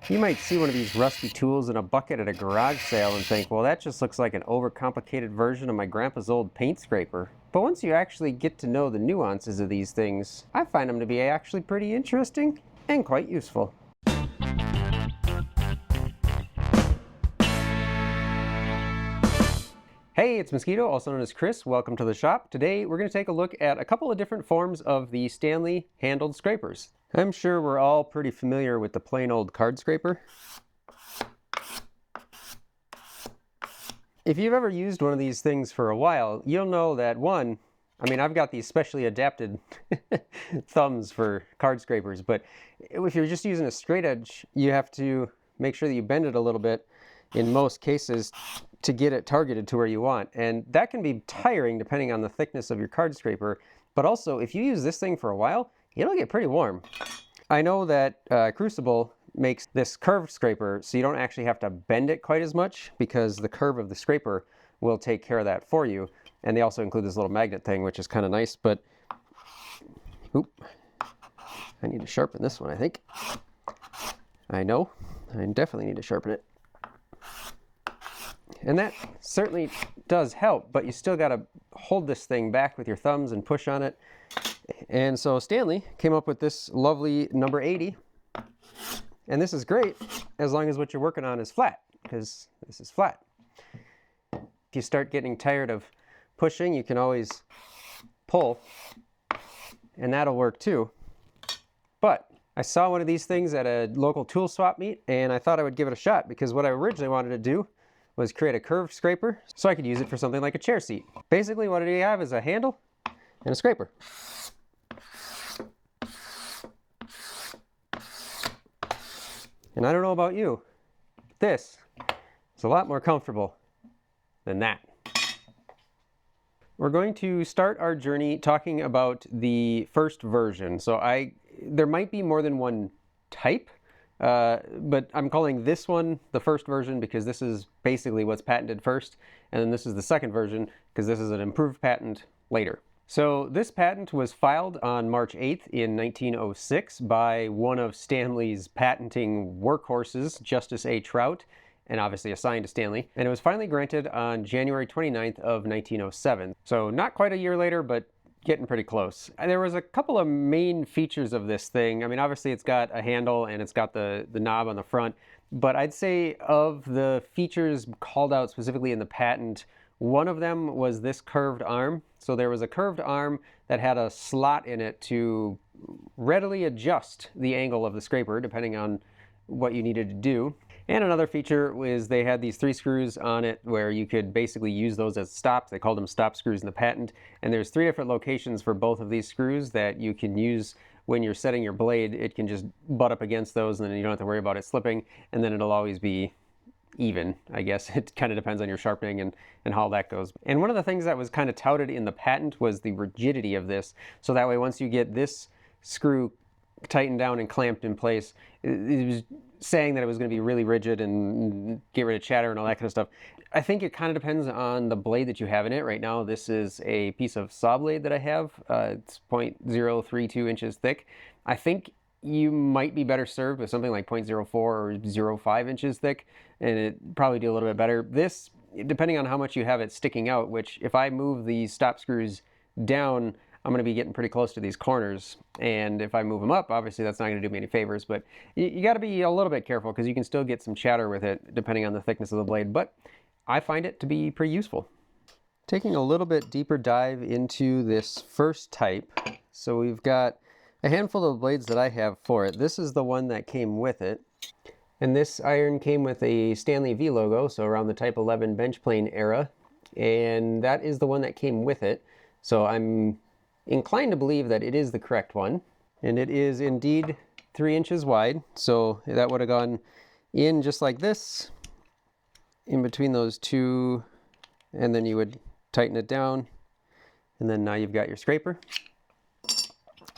You might see one of these rusty tools in a bucket at a garage sale and think, well, that just looks like an overcomplicated version of my grandpa's old paint scraper. But once you actually get to know the nuances of these things, I find them to be actually pretty interesting and quite useful. Hey, it's Mosquito, also known as Chris. Welcome to the shop. Today we're going to take a look at a couple of different forms of the Stanley handled scrapers. I'm sure we're all pretty familiar with the plain old card scraper. If you've ever used one of these things for a while, you'll know that I've got these specially adapted thumbs for card scrapers, but if you're just using a straight edge, you have to make sure that you bend it a little bit in most cases to get it targeted to where you want. And that can be tiring depending on the thickness of your card scraper, but also if you use this thing for a while, it'll get pretty warm. I know that Crucible makes this curved scraper so you don't actually have to bend it quite as much because the curve of the scraper will take care of that for you. And they also include this little magnet thing, which is kind of nice, but I need to sharpen this one, I think. I know, I definitely need to sharpen it. And that certainly does help, but you still got to hold this thing back with your thumbs and push on it. And so Stanley came up with this lovely number 80. And this is great as long as what you're working on is flat, because this is flat. If you start getting tired of pushing, you can always pull, and that'll work too. But I saw one of these things at a local tool swap meet, and I thought I would give it a shot, because what I originally wanted to do was create a curved scraper so I could use it for something like a chair seat. Basically what I have is a handle and a scraper. And I don't know about you, but this is a lot more comfortable than that. We're going to start our journey talking about the first version. So there might be more than one type, but I'm calling this one the first version because this is basically what's patented first, and then this is the second version because this is an improved patent later. So this patent was filed on March 8th in 1906 by one of Stanley's patenting workhorses, Justice A. Trout, and obviously assigned to Stanley. And it was finally granted on January 29th of 1907. So not quite a year later, but getting pretty close. There was a couple of main features of this thing. I mean, obviously it's got a handle and it's got the knob on the front, but I'd say of the features called out specifically in the patent, one of them was this curved arm. So there was a curved arm that had a slot in it to readily adjust the angle of the scraper depending on what you needed to do. And another feature was they had these 3 screws on it where you could basically use those as stops. They called them stop screws in the patent. And there's 3 different locations for both of these screws that you can use when you're setting your blade. It can just butt up against those and then you don't have to worry about it slipping, and then it'll always be even, I guess. It kind of depends on your sharpening and how that goes. And one of the things that was kind of touted in the patent was the rigidity of this. So that way once you get this screw tightened down and clamped in place, it was saying that it was going to be really rigid and get rid of chatter and all that kind of stuff. I think it kind of depends on the blade that you have in it. Right now this is a piece of saw blade that I have. It's 0.032 inches thick. I think you might be better served with something like 0.04 or 0.05 inches thick, and it probably do a little bit better. This, depending on how much you have it sticking out, which if I move these stop screws down, I'm going to be getting pretty close to these corners, and if I move them up, obviously that's not going to do me any favors, but you got to be a little bit careful because you can still get some chatter with it depending on the thickness of the blade, but I find it to be pretty useful. Taking a little bit deeper dive into this first type, so we've got a handful of blades that I have for it. This is the one that came with it, and this iron came with a Stanley V logo, so around the Type 11 bench plane era, and that is the one that came with it. So I'm inclined to believe that it is the correct one, and it is indeed 3 inches wide. So that would have gone in just like this, in between those two, and then you would tighten it down, and then now you've got your scraper.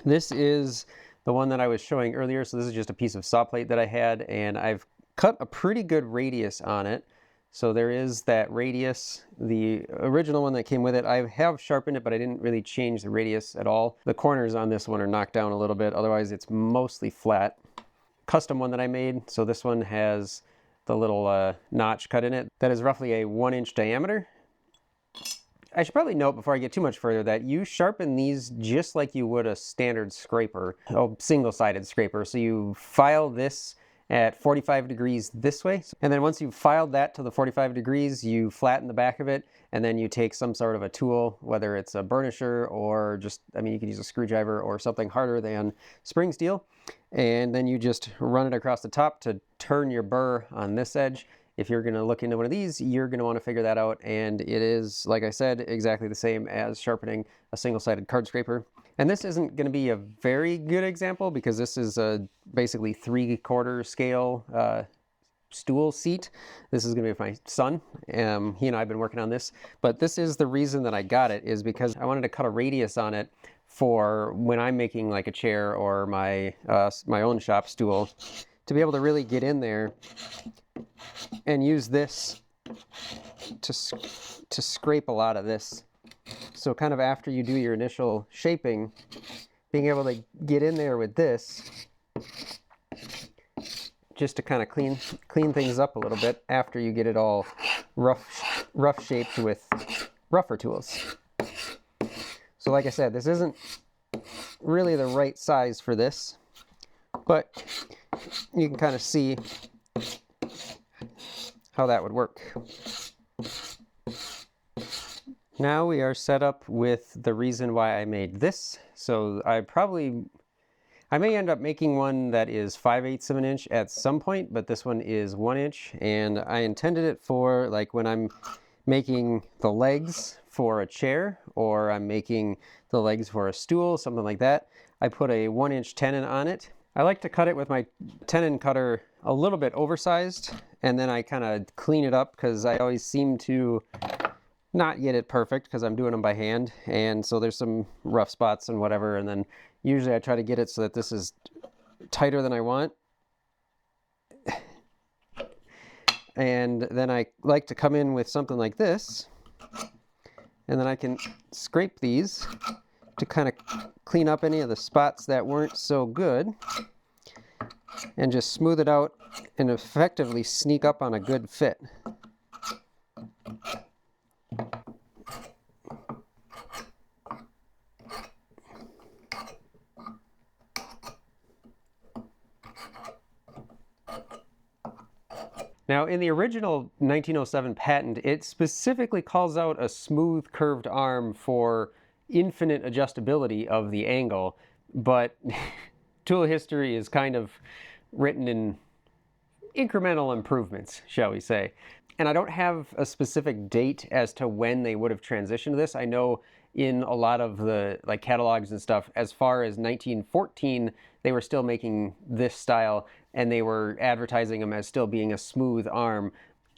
This is the one that I was showing earlier. So this is just a piece of saw plate that I had, and I've cut a pretty good radius on it. So there is that radius. The original one that came with it, I have sharpened it, but I didn't really change the radius at all. The corners on this one are knocked down a little bit. Otherwise, it's mostly flat. custom one that I made. So this one has the little notch cut in it. That is roughly a 1-inch diameter. I should probably note before I get too much further that you sharpen these just like you would a standard scraper, a single-sided scraper. So you file this at 45 degrees this way. And then once you've filed that to the 45 degrees, you flatten the back of it, and then you take some sort of a tool, whether it's a burnisher or just, I mean, you could use a screwdriver or something harder than spring steel. And then you just run it across the top to turn your burr on this edge. If you're going to look into one of these, you're going to want to figure that out. And it is, like I said, exactly the same as sharpening a single-sided card scraper. And this isn't going to be a very good example because this is a basically 3/4 scale stool seat. This is going to be my son. He and I have been working on this. But this is the reason that I got it, is because I wanted to cut a radius on it for when I'm making like a chair or my own shop stool, to be able to really get in there and use this to scrape a lot of this. So kind of after you do your initial shaping, being able to get in there with this just to kind of clean things up a little bit after you get it all rough shaped with rougher tools. So like I said, this isn't really the right size for this, but you can kind of see how that would work. Now we are set up with the reason why I made this. So I may end up making one that is 5/8 of an inch at some point, but this one is 1 inch, and I intended it for like when I'm making the legs for a chair or I'm making the legs for a stool, something like that. I put a 1-inch tenon on it. I like to cut it with my tenon cutter a little bit oversized, and then I kind of clean it up because I always seem to not get it perfect because I'm doing them by hand, and so there's some rough spots and whatever, and then usually I try to get it so that this is tighter than I want. And then I like to come in with something like this, and then I can scrape these to kind of clean up any of the spots that weren't so good and just smooth it out and effectively sneak up on a good fit. Now, in the original 1907 patent, it specifically calls out a smooth curved arm for infinite adjustability of the angle, but tool history is kind of written in incremental improvements, shall we say. And I don't have a specific date as to when they would have transitioned this. I know in a lot of the like catalogs and stuff, as far as 1914, they were still making this style and they were advertising them as still being a smooth arm.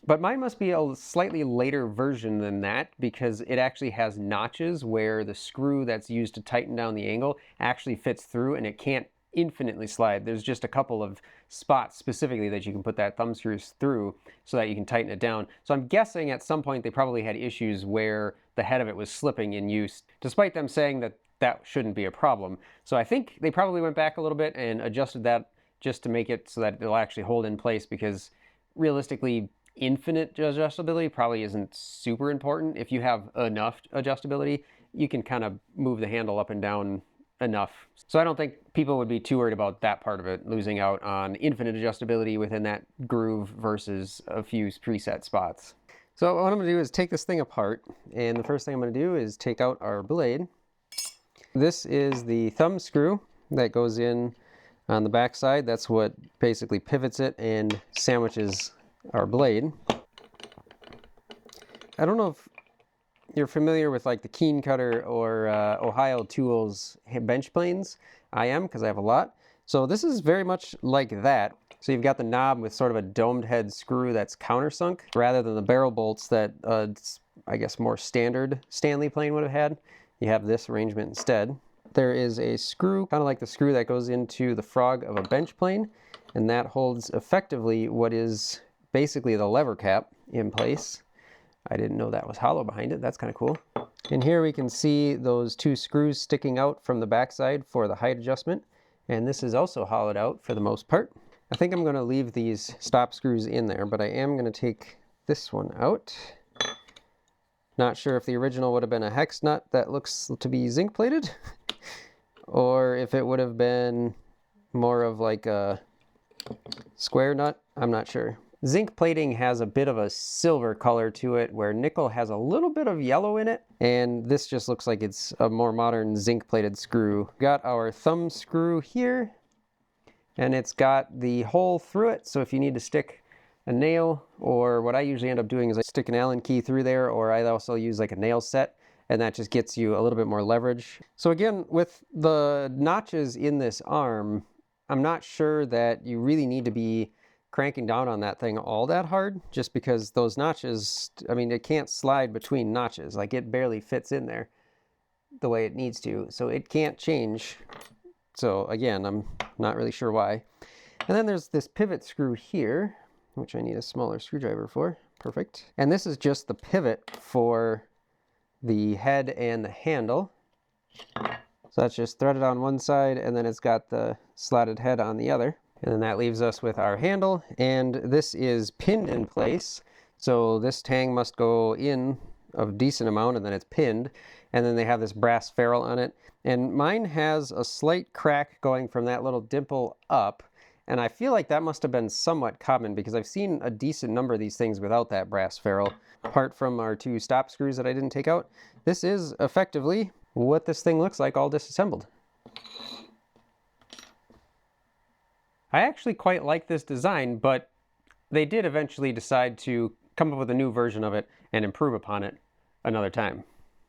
But mine must be a slightly later version than that because it actually has notches where the screw that's used to tighten down the angle actually fits through and it can't infinitely slide. There's just a couple of spots specifically that you can put that thumb screws through so that you can tighten it down. So I'm guessing at some point they probably had issues where the head of it was slipping in use, despite them saying that that shouldn't be a problem. So I think they probably went back a little bit and adjusted that just to make it so that it'll actually hold in place, because realistically, infinite adjustability probably isn't super important. If you have enough adjustability, you can kind of move the handle up and down enough. So I don't think people would be too worried about that part of it, losing out on infinite adjustability within that groove versus a few preset spots. So what I'm going to do is take this thing apart, and the first thing I'm going to do is take out our blade. This is the thumb screw that goes in on the back side. That's what basically pivots it and sandwiches our blade. I don't know if you're familiar with like the Keen Cutter or Ohio Tools bench planes. I am, because I have a lot. So this is very much like that. So you've got the knob with sort of a domed head screw that's countersunk, rather than the barrel bolts that I guess more standard Stanley plane would have had. You have this arrangement instead. There is a screw, kind of like the screw that goes into the frog of a bench plane, and that holds effectively what is basically the lever cap in place. I didn't know that was hollow behind it. That's kind of cool. And here we can see those two screws sticking out from the backside for the height adjustment. And this is also hollowed out for the most part. I think I'm going to leave these stop screws in there, but I am going to take this one out. Not sure if the original would have been a hex nut that looks to be zinc plated, or if it would have been more of like a square nut. I'm not sure. Zinc plating has a bit of a silver color to it, where nickel has a little bit of yellow in it, and this just looks like it's a more modern zinc plated screw. Got our thumb screw here, and it's got the hole through it, so if you need to stick a nail, or what I usually end up doing is I stick an Allen key through there, or I also use like a nail set, and that just gets you a little bit more leverage. So again, with the notches in this arm, I'm not sure that you really need to be cranking down on that thing all that hard, just because those notches, I mean, it can't slide between notches. Like, it barely fits in there the way it needs to, so it can't change. So again, I'm not really sure why. And then there's this pivot screw here, which I need a smaller screwdriver for. Perfect. And this is just the pivot for the head and the handle. So that's just threaded on one side, and then it's got the slotted head on the other. And then that leaves us with our handle, and this is pinned in place. So this tang must go in a decent amount, and then it's pinned. And then they have this brass ferrule on it. And mine has a slight crack going from that little dimple up. And I feel like that must have been somewhat common, because I've seen a decent number of these things without that brass ferrule. Apart from our two stop screws that I didn't take out, this is effectively what this thing looks like all disassembled. I actually quite like this design, but they did eventually decide to come up with a new version of it and improve upon it another time.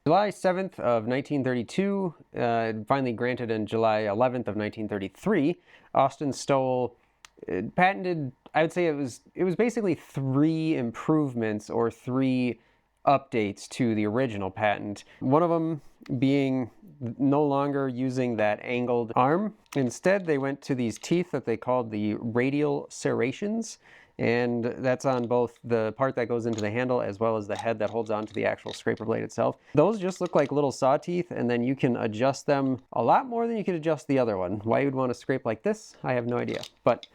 July 7th of 1932, finally granted in July 11th of 1933, Austin Stowell patented, I would say it was basically 3 improvements or 3 updates to the original patent. One of them being no longer using that angled arm. Instead, they went to these teeth that they called the radial serrations, and that's on both the part that goes into the handle as well as the head that holds onto the actual scraper blade itself. Those just look like little saw teeth, and then you can adjust them a lot more than you could adjust the other one. Why you'd want to scrape like this, I have no idea. But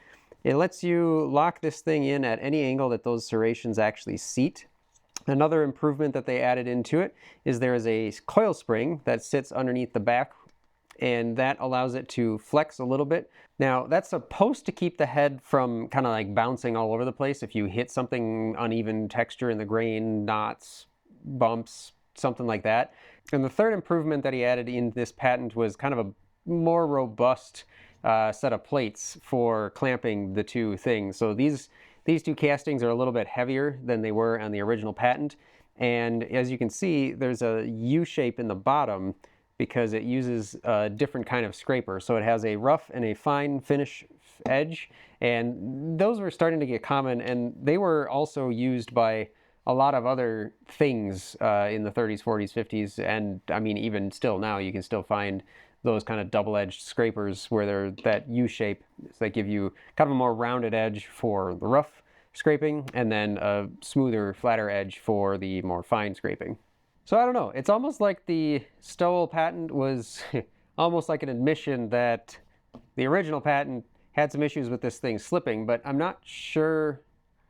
it lets you lock this thing in at any angle that those serrations actually seat. Another improvement that they added into it is there is a coil spring that sits underneath the back, and that allows it to flex a little bit. Now, that's supposed to keep the head from kind of like bouncing all over the place if you hit something uneven texture in the grain, knots, bumps, something like that. And the third improvement that he added in this patent was kind of a more robust set of plates for clamping the two things. So these two castings are a little bit heavier than they were on the original patent. And as you can see, there's a U shape in the bottom because it uses a different kind of scraper. So it has a rough and a fine finish edge. And those were starting to get common, and they were also used by a lot of other things in the 30s, 40s, 50s. And I mean, even still now, you can still find those kind of double-edged scrapers where they're that U shape, so they give you kind of a more rounded edge for the rough scraping, and then a smoother, flatter edge for the more fine scraping. So I don't know, it's almost like the Stowell patent was almost like an admission that the original patent had some issues with this thing slipping, but I'm not sure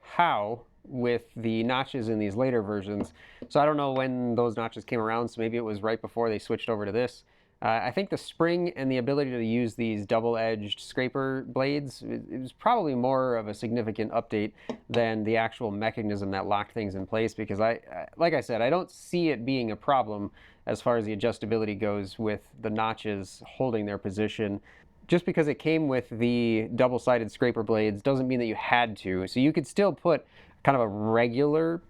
how with the notches in these later versions. So I don't know when those notches came around, so maybe it was right before they switched over to this. I think the spring and the ability to use these double-edged scraper blades, it was probably more of a significant update than the actual mechanism that locked things in place, because like I said, I don't see it being a problem as far as the adjustability goes with the notches holding their position. Just because it came with the double-sided scraper blades doesn't mean that you had to. So you could still put kind of a regular,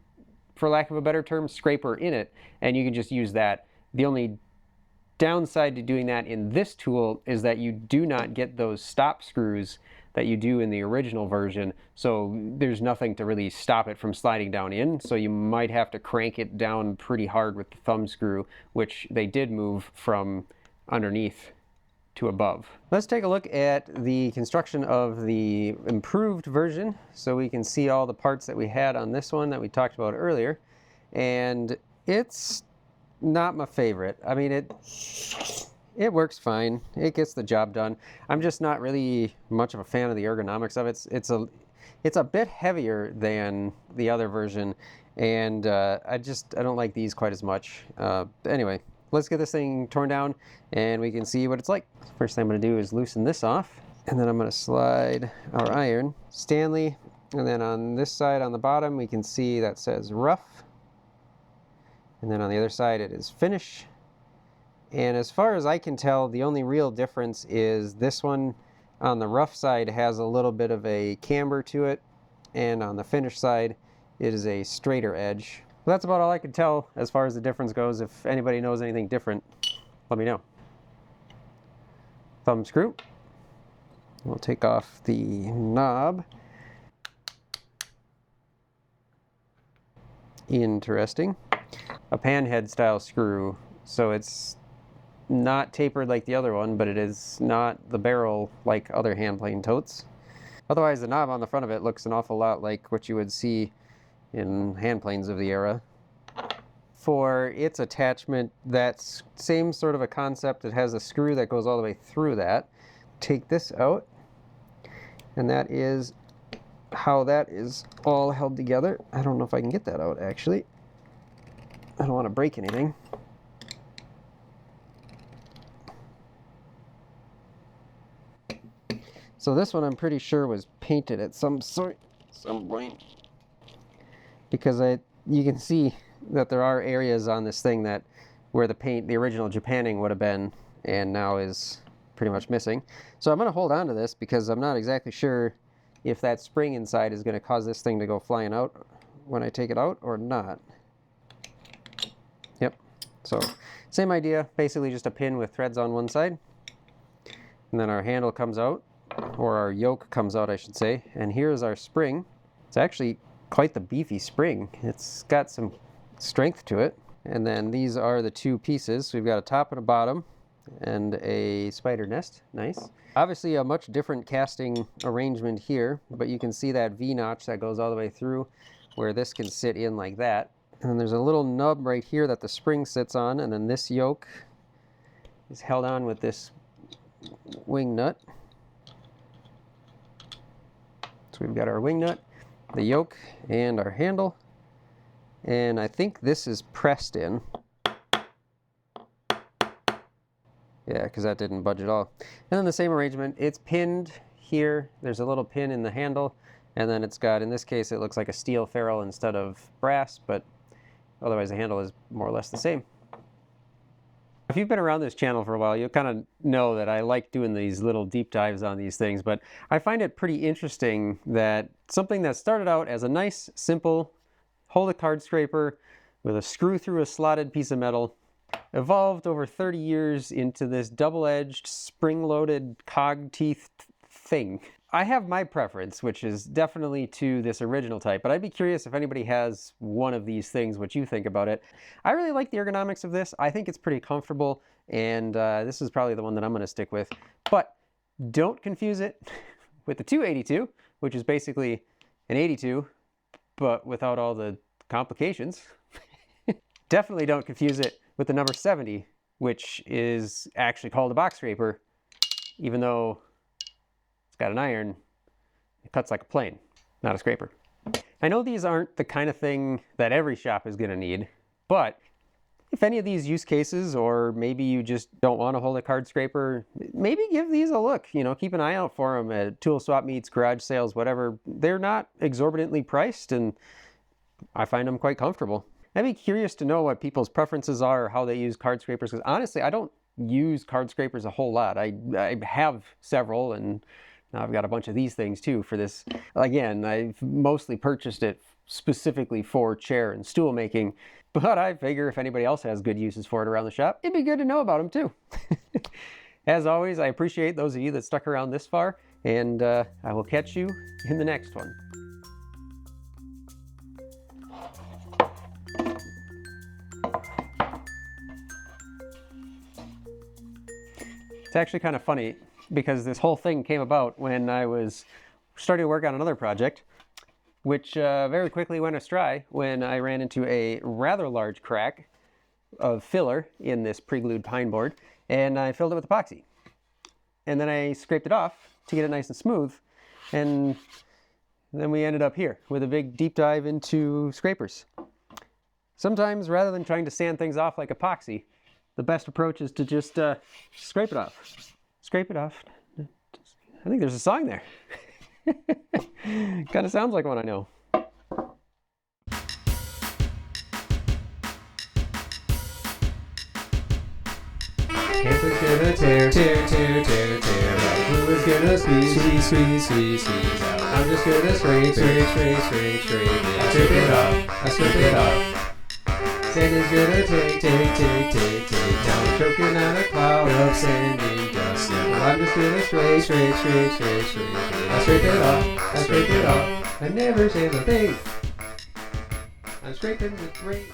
for lack of a better term, scraper in it, and you can just use that. The only downside to doing that in this tool is that you do not get those stop screws that you do in the original version, so there's nothing to really stop it from sliding down in, so you might have to crank it down pretty hard with the thumb screw, which they did move from underneath to above. Let's take a look at the construction of the improved version so we can see all the parts that we had on this one that we talked about earlier, and it's not my favorite. I mean, It works fine. It gets the job done. I'm just not really much of a fan of the ergonomics of it. It's a bit heavier than the other version, and I don't like these quite as much. Anyway, let's get this thing torn down and we can see what it's like. First thing I'm going to do is loosen this off, and then I'm going to slide our iron, Stanley, and then on this side on the bottom we can see that says rough, and then on the other side it is finish. And as far as I can tell, the only real difference is this one on the rough side has a little bit of a camber to it, and on the finish side it is a straighter edge. Well, that's about all I can tell as far as the difference goes. If anybody knows anything different, let me know. Thumb screw. We'll take off the knob. Interesting. A panhead style screw, so it's not tapered like the other one, but it is not the barrel like other hand plane totes. Otherwise, the knob on the front of it looks an awful lot like what you would see in hand planes of the era. For its attachment, that's same sort of a concept. It has a screw that goes all the way through that. Take this out, and that is how that is all held together. I don't know if I can get that out, actually. I don't want to break anything. So this one I'm pretty sure was painted at some point, because you can see that there are areas on this thing that where the original Japanning would have been, and now is pretty much missing. So I'm going to hold on to this because I'm not exactly sure if that spring inside is going to cause this thing to go flying out when I take it out or not. Yep. So same idea, basically just a pin with threads on one side, and then our handle comes out, or our yoke comes out, I should say. And here's our spring. It's actually quite the beefy spring. It's got some strength to it. And then these are the two pieces. So we've got a top and a bottom and a spider nest. Nice. Obviously a much different casting arrangement here, but you can see that V-notch that goes all the way through where this can sit in like that. And then there's a little nub right here that the spring sits on, and then this yoke is held on with this wing nut. So we've got our wing nut, the yoke, and our handle. And I think this is pressed in. Yeah, because that didn't budge at all. And then the same arrangement, it's pinned here. There's a little pin in the handle, and then it's got, in this case, it looks like a steel ferrule instead of brass, but otherwise the handle is more or less the same. If you've been around this channel for a while, you'll kind of know that I like doing these little deep dives on these things, but I find it pretty interesting that something that started out as a nice, simple, hold a card scraper with a screw through a slotted piece of metal evolved over 30 years into this double-edged, spring-loaded, cog-teeth thing. I have my preference, which is definitely to this original type, but I'd be curious if anybody has one of these things, what you think about it. I really like the ergonomics of this. I think it's pretty comfortable, and this is probably the one that I'm going to stick with. But don't confuse it with the 282, which is basically an 82, but without all the complications. Definitely don't confuse it with the number 70, which is actually called a box scraper, even though it's got an iron. It cuts like a plane, not a scraper. I know these aren't the kind of thing that every shop is going to need, but if any of these use cases, or maybe you just don't want to hold a card scraper, maybe give these a look. You know, keep an eye out for them at tool swap meets, garage sales, whatever. They're not exorbitantly priced, and I find them quite comfortable. I'd be curious to know what people's preferences are, or how they use card scrapers, because honestly, I don't use card scrapers a whole lot. I have several, and now I've got a bunch of these things too for this. Again, I've mostly purchased it specifically for chair and stool making, but I figure if anybody else has good uses for it around the shop, it'd be good to know about them too. As always, I appreciate those of you that stuck around this far, and I will catch you in the next one. It's actually kind of funny because this whole thing came about when I was starting to work on another project, which very quickly went astray when I ran into a rather large crack of filler in this pre-glued pine board, and I filled it with epoxy. And then I scraped it off to get it nice and smooth, and then we ended up here with a big deep dive into scrapers. Sometimes, rather than trying to sand things off like epoxy, the best approach is to just scrape it off. Scrape it off. I think there's a song there. Kind of sounds like one I know. Hamper's gonna tear, tear, tear, tear, tear out. Glue is gonna squeeze, squeeze, squeeze, squeeze, squeeze out. I'm just gonna scrape, scrape, scrape, scrape, scrape it. I scrape it off, I scrape it off. Sand is gonna take, take, take, take, take down. Choking on a cloud of sandy dust. Now I'm just gonna scrape, scrape, scrape, scrape, scrape it. I scrape it off, I scrape it off. I never sand a thing. I'm scraping with great.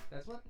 That's what.